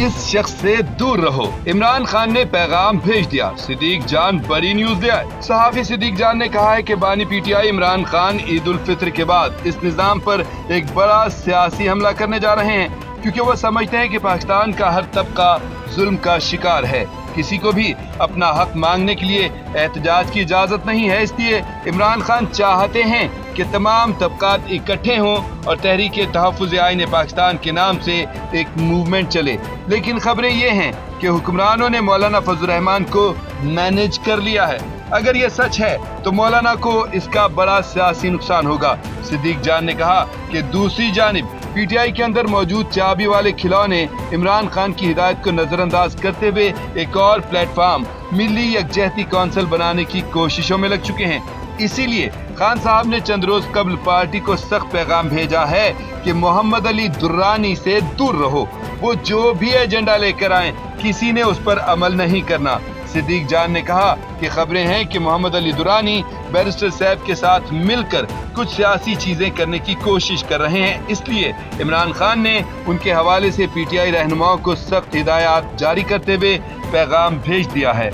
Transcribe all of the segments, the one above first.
इस शख्स से दूर रहो। इमरान खान ने पैगाम भेज दिया, सिद्दीक जान बड़ी न्यूज ले आए। सहाफी सिद्दीक जान ने कहा है कि बानी पीटीआई इमरान खान ईद उल फित्र के बाद इस निजाम पर एक बड़ा सियासी हमला करने जा रहे हैं, क्योंकि वो समझते हैं कि पाकिस्तान का हर तबका जुल्म का शिकार है। किसी को भी अपना हक मांगने के लिए एहतजाज की इजाजत नहीं है। इसलिए इमरान खान चाहते हैं कि तमाम तबकात इकट्ठे हों और तहरीक तहफ़्फ़ुज़ आईन पाकिस्तान के नाम से एक मूवमेंट चले। लेकिन खबरें ये हैं कि हुक्मरानों ने मौलाना फजल रहमान को मैनेज कर लिया है। अगर ये सच है तो मौलाना को इसका बड़ा सियासी नुकसान होगा। सिद्दीक जान ने कहा कि दूसरी जानिब पीटीआई के अंदर मौजूद चाबी वाले खिलौने इमरान खान की हिदायत को नजरअंदाज करते हुए एक और प्लेटफॉर्म मिली यकजहती कौंसिल बनाने की कोशिशों में लग चुके हैं। इसीलिए खान साहब ने चंद रोज कबल पार्टी को सख्त पैगाम भेजा है कि मोहम्मद अली दुर्रानी से दूर रहो। वो जो भी एजेंडा लेकर आए किसी ने उस पर अमल नहीं करना। सिद्दीक जान ने कहा कि खबरें हैं कि मोहम्मद अली दुरानी बैरिस्टर साहब के साथ मिलकर कुछ सियासी चीजें करने की कोशिश कर रहे हैं। इसलिए इमरान खान ने उनके हवाले से पीटीआई रहनुमाओं को सख्त हिदायत जारी करते हुए पैगाम भेज दिया है।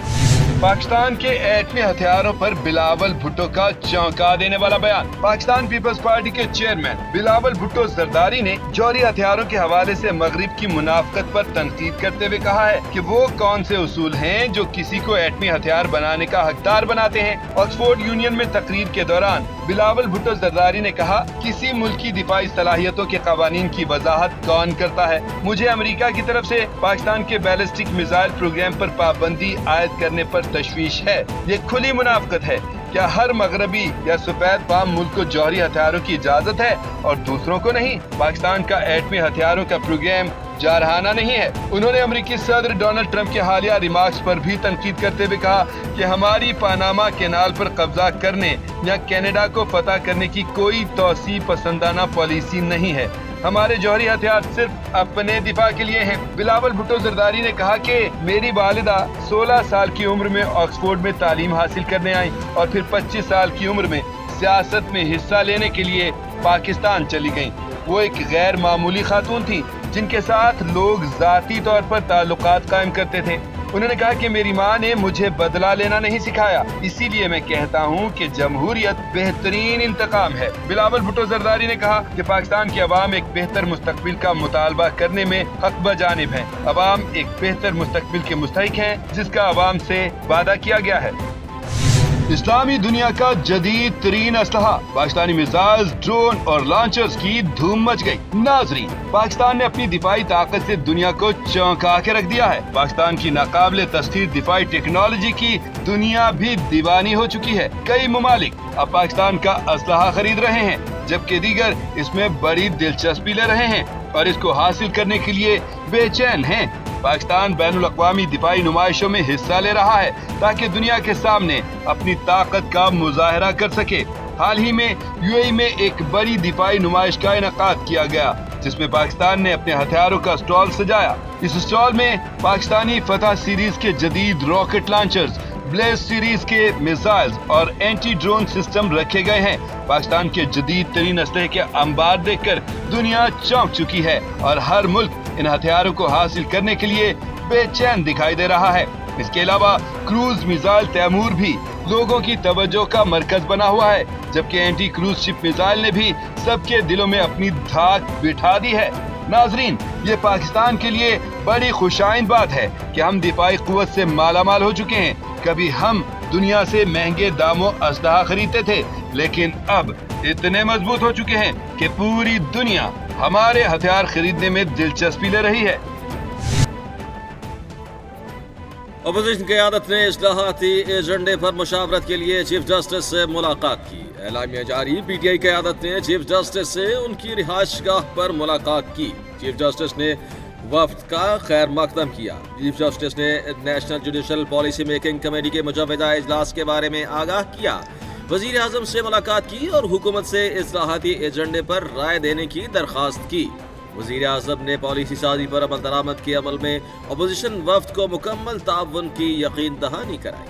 पाकिस्तान के एटमी हथियारों पर बिलावल भुट्टो का चौंका देने वाला बयान। पाकिस्तान पीपल्स पार्टी के चेयरमैन बिलावल भुट्टो जरदारी ने जौहरी हथियारों के हवाले से मगरिब की मुनाफकत पर तनकीद करते हुए कहा है कि वो कौन से उसूल हैं जो किसी को एटमी हथियार बनाने का हकदार बनाते हैं। ऑक्सफोर्ड यूनियन में तकरीर के दौरान बिलावल भुट्टो जरदारी ने कहा, किसी मुल्क की दिफाई सलाहियतों के कवानीन की वजाहत कौन करता है? मुझे अमेरिका की तरफ से पाकिस्तान के बैलिस्टिक मिसाइल प्रोग्राम पर पाबंदी आयद करने पर तशवीश है। ये खुली मुनाफकत है। क्या हर मगरबी या सफेद फाम मुल्क को जौहरी हथियारों की इजाजत है और दूसरों को नहीं? पाकिस्तान का एटमी हथियारों का प्रोग्राम जारहाना नहीं है। उन्होंने अमेरिकी सदर डोनाल्ड ट्रंप के हालिया रिमार्क्स पर भी तनकीद करते हुए कहा कि हमारी पानामा कैनाल पर कब्जा करने या कनाडा को फतह करने की कोई तौसी पसंदाना पॉलिसी नहीं है। हमारे जौहरी हथियार सिर्फ अपने दिफा के लिए हैं। बिलावल भुट्टो जरदारी ने कहा कि मेरी वालिदा 16 साल की उम्र में ऑक्सफोर्ड में तालीम हासिल करने आई और फिर 25 साल की उम्र में सियासत में हिस्सा लेने के लिए पाकिस्तान चली गईं। वो एक गैर मामूली खातून थी जिनके साथ लोग जाती तौर पर ताल्लुकात कायम करते थे। उन्होंने कहा कि मेरी माँ ने मुझे बदला लेना नहीं सिखाया, इसीलिए मैं कहता हूँ कि जमहूरियत बेहतरीन इंतकाम है। बिलावल भुट्टो जरदारी ने कहा कि पाकिस्तान की अवाम एक बेहतर मुस्तकबिल का मुतालबा करने में हक बजानिब है। अवाम एक बेहतर मुस्तकबिल के मुस्तहिक है जिसका अवाम से वादा किया गया है। इस्लामी दुनिया का जदीद तरीन असलहा, पाकिस्तानी मिसाइल, ड्रोन और लॉन्चर्स की धूम मच गई। नाजरीन, पाकिस्तान ने अपनी दिफाई ताकत से दुनिया को चौंका के रख दिया है। पाकिस्तान की नाकाबिले तस्खीर दिफाई टेक्नोलॉजी की दुनिया भी दीवानी हो चुकी है। कई ममालिक अब पाकिस्तान का असलहा खरीद रहे हैं, जबकि दीगर इसमें बड़ी दिलचस्पी ले रहे हैं और इसको हासिल करने के लिए बेचैन हैं। पाकिस्तान बैनुल अक़वामी दिफाई नुमाइशों में हिस्सा ले रहा है ताकि दुनिया के सामने अपनी ताकत का मुजाहरा कर सके। हाल ही में यूएई में एक बड़ी दिफाई नुमाइश का इनेकाद किया गया जिसमें पाकिस्तान ने अपने हथियारों का स्टॉल सजाया। इस स्टॉल में पाकिस्तानी फतह सीरीज के जदीद रॉकेट लॉन्चर्स, ब्लेज सीरीज के मिसाइल्स और एंटी ड्रोन सिस्टम रखे गए हैं। पाकिस्तान के जदीद तरीन असलहे के अंबार देखकर दुनिया चौंक चुकी है और हर मुल्क इन हथियारों को हासिल करने के लिए बेचैन दिखाई दे रहा है। इसके अलावा क्रूज मिसाइल तैमूर भी लोगों की तवज्जो का मरकज बना हुआ है, जबकि एंटी क्रूज शिप मिसाइल ने भी सबके दिलों में अपनी धाक बिठा दी है। नाजरीन, ये पाकिस्तान के लिए बड़ी खुशाइन बात है कि हम दिफाई कुव्वत से मालामाल हो चुके हैं। कभी हम दुनिया से महंगे दामों असलहा खरीदते थे, लेकिन अब इतने मजबूत हो चुके हैं कि पूरी दुनिया हमारे हथियार खरीदने में दिलचस्पी ले रही है। अपोजिशन क़यादत ने इस्लाहाती एजेंडे पर मुशावरत के लिए चीफ जस्टिस से मुलाकात की। एलामिया जारी, पीटीआई क़यादत ने चीफ जस्टिस से उनकी रिहाइशगाह पर मुलाकात की। चीफ जस्टिस ने वफ्द का खैर मकदम किया। चीफ जस्टिस ने national judicial policy making committee के मुजव्वदा इजलास के बारे में आगाह किया। वजीर आजम से मुलाकात की और हुकूमत से इस्लाहाती एजेंडे पर राय देने की दरख्वास्त की। वजीर आजम ने पॉलिसी साजी पर अमल दरामद के अमल में अपोजिशन वफ्द को मुकम्मल ताउन की यकीन दहानी कराई।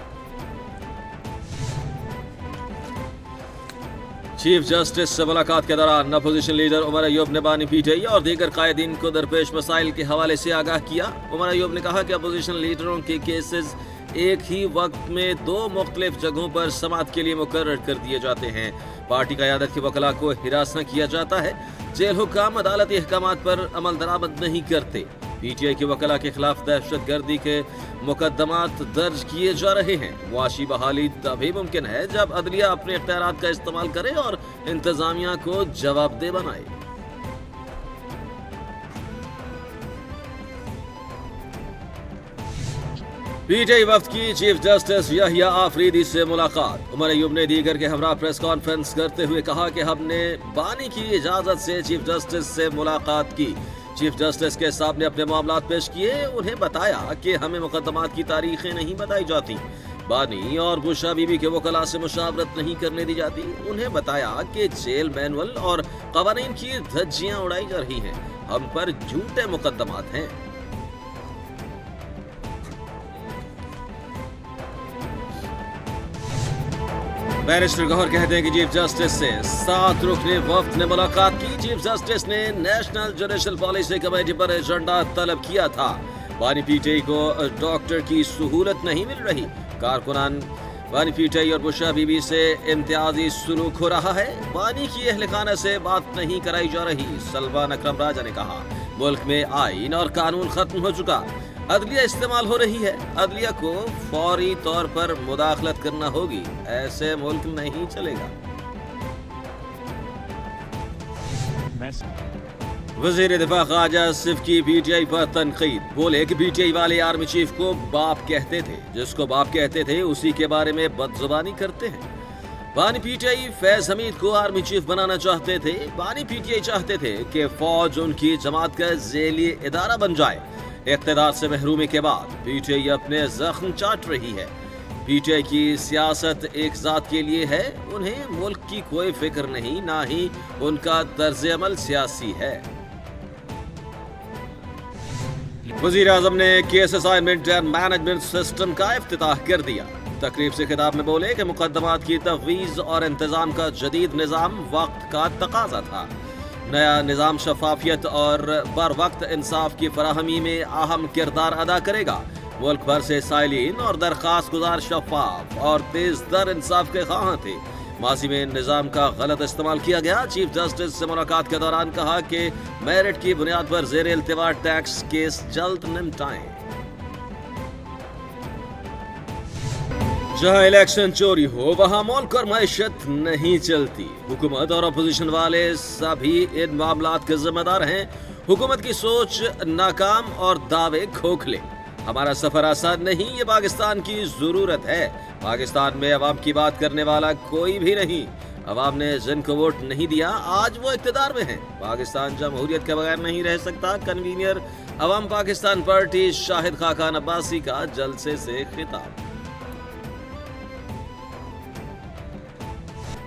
चीफ जस्टिस से मुलाकात के दौरान अपोजिशन लीडर उमर अयूब ने बानी पीटीआई और दीगर कायदीन को दरपेश मसाइल के हवाले से आगाह किया। उमर अयूब ने कहा कि अपोजिशन लीडरों के केसेस एक ही वक्त में 2 मुख्तलिफ जगहों पर समाअत के लिए मुकर्रर कर दिए जाते हैं। पार्टी क़यादत के वकला को हिरास न किया जाता है। जेल हुक्काम अदालती अहकामात पर अमल दरामद नहीं करते। पीटीआई के वकला के खिलाफ दहशत गर्दी के मुकदमात दर्ज किए जा रहे हैं। मुआशी बहाली तभी मुमकिन है जब अदलिया अपने इख्तियारात का इस्तेमाल करे और इंतजामिया को जवाबदेह बनाए। पीटीआई वफ्द की चीफ जस्टिस यहिया आफरीदी से मुलाकात। उमर अयूब ने दीगर के हमरा प्रेस कॉन्फ्रेंस करते हुए कहा कि हमने बानी की इजाजत से चीफ जस्टिस से मुलाकात की। चीफ जस्टिस के सामने अपने मामलात पेश किए। उन्हें बताया कि हमें मुकदमात की तारीखें नहीं बताई जाती। बानी और बुशा बीबी के वकला से मुशावरत नहीं करने दी जाती। उन्हें बताया कि जेल मैनुअल और कवानीन की धज्जियां उड़ाई जा रही हैं। हम पर झूठे मुकदमात हैं। बैरिस्टर गौहर कहते हैं कि चीफ जस्टिस से 7 रुकनी वफ्द ने मुलाकात की। चीफ जस्टिस ने नेशनल जुडिशल पॉलिसी कमेटी पर एजेंडा तलब किया था। बानी पीटीआई को डॉक्टर की सहूलत नहीं मिल रही। कारकुनान बानी पीटीआई और बुशा बीबी से इम्तियाजी सलूक हो रहा है। बानी की अहलखाना से बात नहीं कराई जा रही। सलमान अकरम राजा ने कहा, मुल्क में आईन और कानून खत्म हो चुका, अदलिया इस्तेमाल हो रही है। अदलिया को फौरी तौर पर मुदाखलत करना होगी, ऐसे मुल्क नहीं चलेगा। वजीर दिफा ख्वाजा आसिफ की पीटीआई पर तनकीद। बोले कि पीटीआई वाले आर्मी चीफ को बाप कहते थे, जिसको बाप कहते थे उसी के बारे में बदजुबानी करते हैं। बानी पीटीआई फैज हमीद को आर्मी चीफ बनाना चाहते थे। बानी पीटीआई चाहते थे कि फौज उनकी जमात का झेली इदारा बन जाए। इक़्तिदार से महरूमी के बाद पीटीआई अपने जख्म चाट रही है। पीटीआई की सियासत एक जात के लिए है। उन्हें मुल्क की कोई फिक्र नहीं, ना ही उनका तर्ज अमल सियासी है। वज़ीर आज़म ने case assignment and management system का इफ्तिताह कर दिया। तकरीब से खिताब में बोले कि मुकदमात की तफवीज़ और इंतजाम का जदीद निज़ाम वक्त का तकाजा था। नया निज़ाम शफाफियत और बर वक्त इंसाफ की फराहमी में अहम किरदार अदा करेगा। मुल्क भर से साइलिन और दरख्वास्त गुजार शफाफ और तेज दर इंसाफ के ख्वाह थे। माजी में निज़ाम का गलत इस्तेमाल किया गया। चीफ जस्टिस से मुलाकात के दौरान कहा कि मेरिट की बुनियाद पर ज़ेर इल्तिवा टैक्स केस जल्द निपटाएं। जहां इलेक्शन चोरी हो वहां मुल्क और मैशत नहीं चलती। हुकूमत और अपोजिशन वाले सभी इन मामलात के जिम्मेदार हैं। हुकूमत की सोच नाकाम और दावे खोखले। हमारा सफर आसान नहीं, ये पाकिस्तान की जरूरत है। पाकिस्तान में अवाम की बात करने वाला कोई भी नहीं। अवाम ने जिनको वोट नहीं दिया आज वो इक़्तिदार में हैं। पाकिस्तान जमहूरियत के बगैर नहीं रह सकता। कन्वीनर अवाम पाकिस्तान पार्टी शाहिद खाकान अब्बासी का जलसे से खिताब।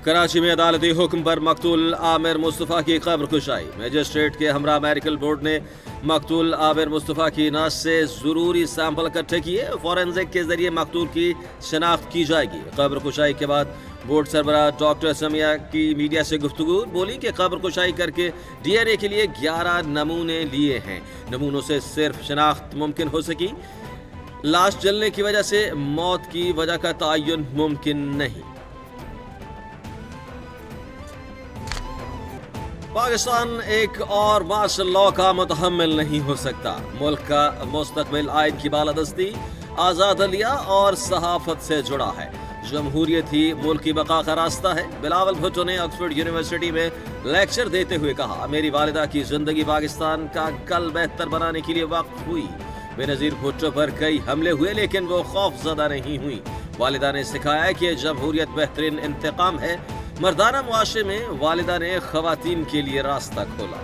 कराची में अदालती हुक्म पर मकतूल आमिर मुस्तफ़ा की कब्र कुशाई। मजिस्ट्रेट के हमरा मेडिकल बोर्ड ने मकतूल आमिर मुस्तफ़ा की नस से ज़रूरी सैंपल इकट्ठे किए। फॉरेंसिक के जरिए मकतूल की शनाख्त की जाएगी। कब्र कुशाई के बाद बोर्ड सरबराह डॉक्टर समिया की मीडिया से गुफ्तगू। बोली कि कब्र कुशाई करके DNA के लिए 11 नमूने लिए हैं। नमूनों से सिर्फ शनाख्त मुमकिन हो सकी। लाश जलने की वजह से मौत की वजह का तयन मुमकिन नहीं। पाकिस्तान एक और मार्शल लॉ का मुतहम्मिल नहीं हो सकता। मुल्क का मुस्तकबिल आइन की बालादस्ती, आज़ाद अदलिया और सहाफत से जुड़ा है। जमहूरियत ही मुल्क की बका का रास्ता है। बिलावल भुट्टो ने ऑक्सफोर्ड यूनिवर्सिटी में लेक्चर देते हुए कहा, मेरी वालिदा की जिंदगी पाकिस्तान का कल बेहतर बनाने के लिए वक्फ हुई। बेनज़ीर भुट्टो पर कई हमले हुए लेकिन वो खौफज़दा नहीं हुई। वालिदा ने सिखाया कि जमहूरियत बेहतरीन इंतकाम है। मर्दाना मुआशरे में वालिदा ने ख़वातीन के लिए रास्ता खोला।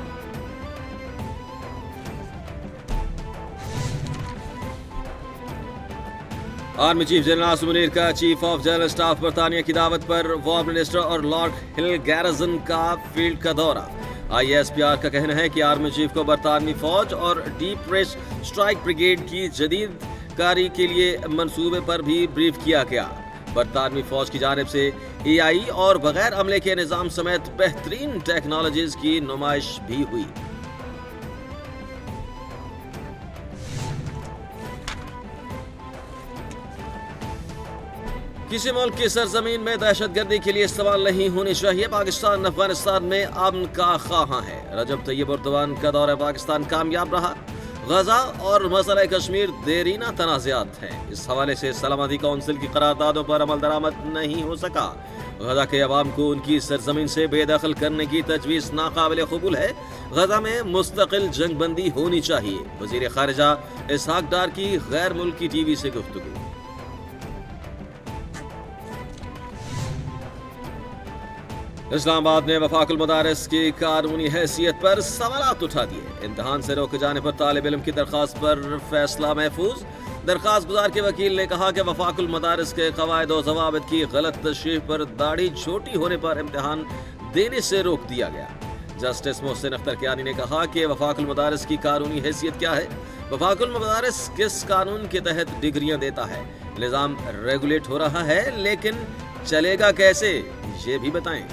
Army chief general Asim Munir का चीफ ऑफ जनरल स्टाफ बरतानिया की दावत पर वॉर मिनिस्टर और लॉर्ड हिल गैरिसन का फील्ड का दौरा। ISPR का कहना है कि आर्मी चीफ को बरतानवी फौज और डीप रेस स्ट्राइक ब्रिगेड की जदीद कारी के लिए मंसूबे पर भी ब्रीफ किया गया। बरतानवी फौज की जानिब से AI اور بغیر عملے کے نظام سمیت بہترین ٹیکنالوجیز کی نمائش بھی ہوئی۔ کسی ملک کی سرزمین میں دہشت گردی کے لیے استعمال نہیں ہونی چاہیے۔ پاکستان افغانستان میں امن کا خواہاں ہے۔ رجب طیب اردوان کا دورہ پاکستان کامیاب رہا۔ غزہ اور مسئلہ کشمیر دیرینہ تنازعات ہیں، اس حوالے سے سلامتی کونسل کی قراردادوں پر عمل درآمد نہیں ہو سکا۔ غزہ کے عوام کو ان کی سرزمین سے بے دخل کرنے کی تجویز ناقابل قبول ہے۔ غزہ میں مستقل جنگ بندی ہونی چاہیے۔ وزیر خارجہ اسحاق ڈار کی غیر ملکی ٹی وی سے گفتگو۔ اسلام آباد نے وفاق المدارس کی قانونی حیثیت پر سوالات اٹھا دیے۔ امتحان سے روکے جانے پر طالب علم کی درخواست پر فیصلہ محفوظ۔ درخواست گزار کے وکیل نے کہا کہ وفاق المدارس کے قواعد و ضوابط کی غلط تشریح پر داڑھی چھوٹی ہونے پر امتحان دینے سے روک دیا گیا۔ جسٹس محسن اختر کیانی نے کہا کہ وفاق المدارس کی قانونی حیثیت کیا ہے؟ وفاق المدارس کس قانون کے تحت ڈگریاں دیتا ہے؟ نظام ریگولیٹ ہو رہا ہے لیکن چلے گا کیسے، یہ بھی بتائیں۔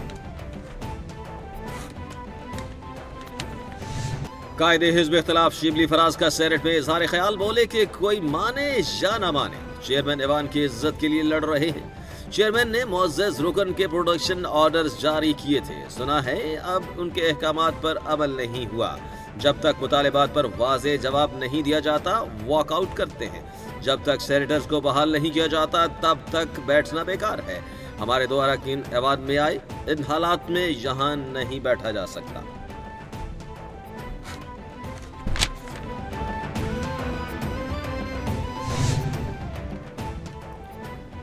قائد حزب اختلاف شبلی فراز کا سینیٹ میں اظہار خیال، بولے کہ کوئی مانے یا نہ مانے چیئرمین ایوان کی عزت کے لیے لڑ رہے ہیں۔ چیئرمین نے معزز رکن کے پروڈکشن آرڈرز جاری کیے تھے، سنا ہے اب ان کے احکامات پر عمل نہیں ہوا۔ جب تک مطالبات پر واضح جواب نہیں دیا جاتا واک آؤٹ کرتے ہیں۔ جب تک سینیٹرز کو بحال نہیں کیا جاتا تب تک بیٹھنا بیکار ہے۔ ہمارے دو اراکین ایوان میں آئے، ان حالات میں یہاں نہیں بیٹھا جا سکتا۔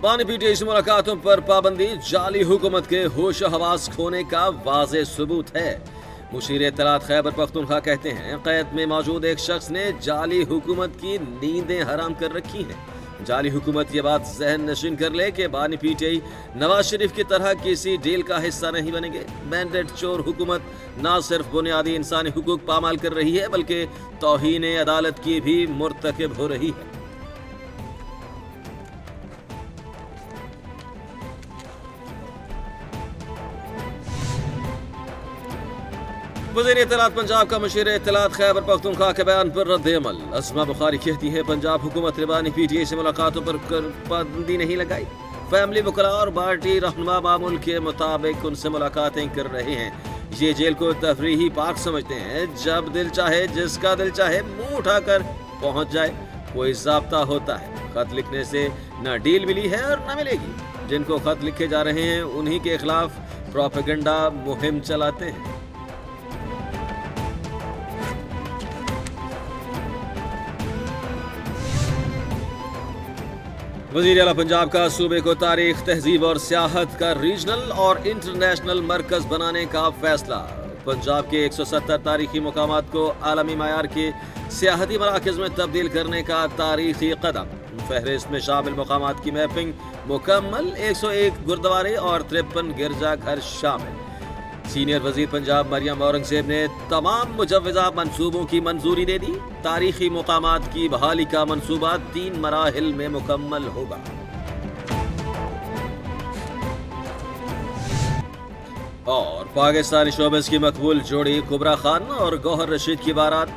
بانی پی ٹی آئی سے ملاقاتوں پر پابندی جعلی حکومت کے ہوش و حواس کھونے کا واضح ثبوت ہے۔ مشیر اطلاعات خیبر پختونخوا کہتے ہیں قید میں موجود ایک شخص نے جعلی حکومت کی نیندیں حرام کر رکھی ہیں۔ جعلی حکومت یہ بات ذہن نشین کر لے کہ بانی P T I Nawaz Sharif کی طرح کسی ڈیل کا حصہ نہیں بنیں گے۔ مینڈیٹ چور حکومت نہ صرف بنیادی انسانی حقوق پامال کر رہی ہے بلکہ توہین عدالت کی بھی مرتکب ہو رہی ہے۔ وزیر اطلاعات پنجاب کا مشیر اطلاعات خیبر پختونخوا کے بیان پر رد عمل۔ اسما بخاری کہتی ہے پنجاب حکومت نے بانی پی ٹی آئی سے ملاقاتوں پر پابندی نہیں لگائی۔ فیملی وکلاء اور پارٹی رہنما معمول کے مطابق ان سے ملاقاتیں کر رہے ہیں۔ یہ جیل کو تفریحی پارک سمجھتے ہیں، جب دل چاہے جس کا دل چاہے منہ اٹھا کر پہنچ جائے۔ کوئی ضابطہ ہوتا ہے، خط لکھنے سے نہ ڈیل ملی ہے اور نہ ملے گی۔ جن کو خط لکھے جا رہے ہیں انہی کے خلاف پروپیگنڈا مہم چلاتے ہیں۔ وزیر اعلیٰ پنجاب کا صوبے کو تاریخ، تہذیب اور سیاحت کا ریجنل اور انٹرنیشنل مرکز بنانے کا فیصلہ۔ پنجاب کے 170 تاریخی مقامات کو عالمی معیار کے سیاحتی مراکز میں تبدیل کرنے کا تاریخی قدم۔ فہرست میں شامل مقامات کی میپنگ مکمل، 101 گردوارے اور 53 گرجا گھر شامل۔ سینئر وزیر پنجاب مریم اورنگزیب نے تمام مجوزہ منصوبوں کی منظوری دے دی۔ تاریخی مقامات کی بحالی کا منصوبہ 3 مراحل میں مکمل ہوگا۔ اور پاکستانی شوبز کی مقبول جوڑی کبرا خان اور گوہر رشید کی بارات۔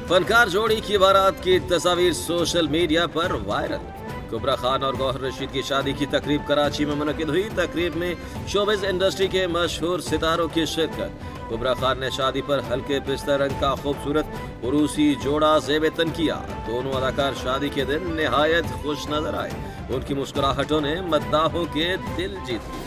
فنکار جوڑی کی بارات کی تصاویر سوشل میڈیا پر وائرل۔ کبرا خان اور گوہر رشید کی شادی کی تقریب کراچی میں منعقد ہوئی۔ تقریب میں شوبز انڈسٹری کے مشہور ستاروں کی شرکت۔ کبرا خان نے شادی پر ہلکے پستہ رنگ کا خوبصورت عروسی جوڑا زیب تن کیا۔ دونوں اداکار شادی کے دن نہایت خوش نظر آئے۔ ان کی مسکراہٹوں نے مداحوں کے دل جیت لیے۔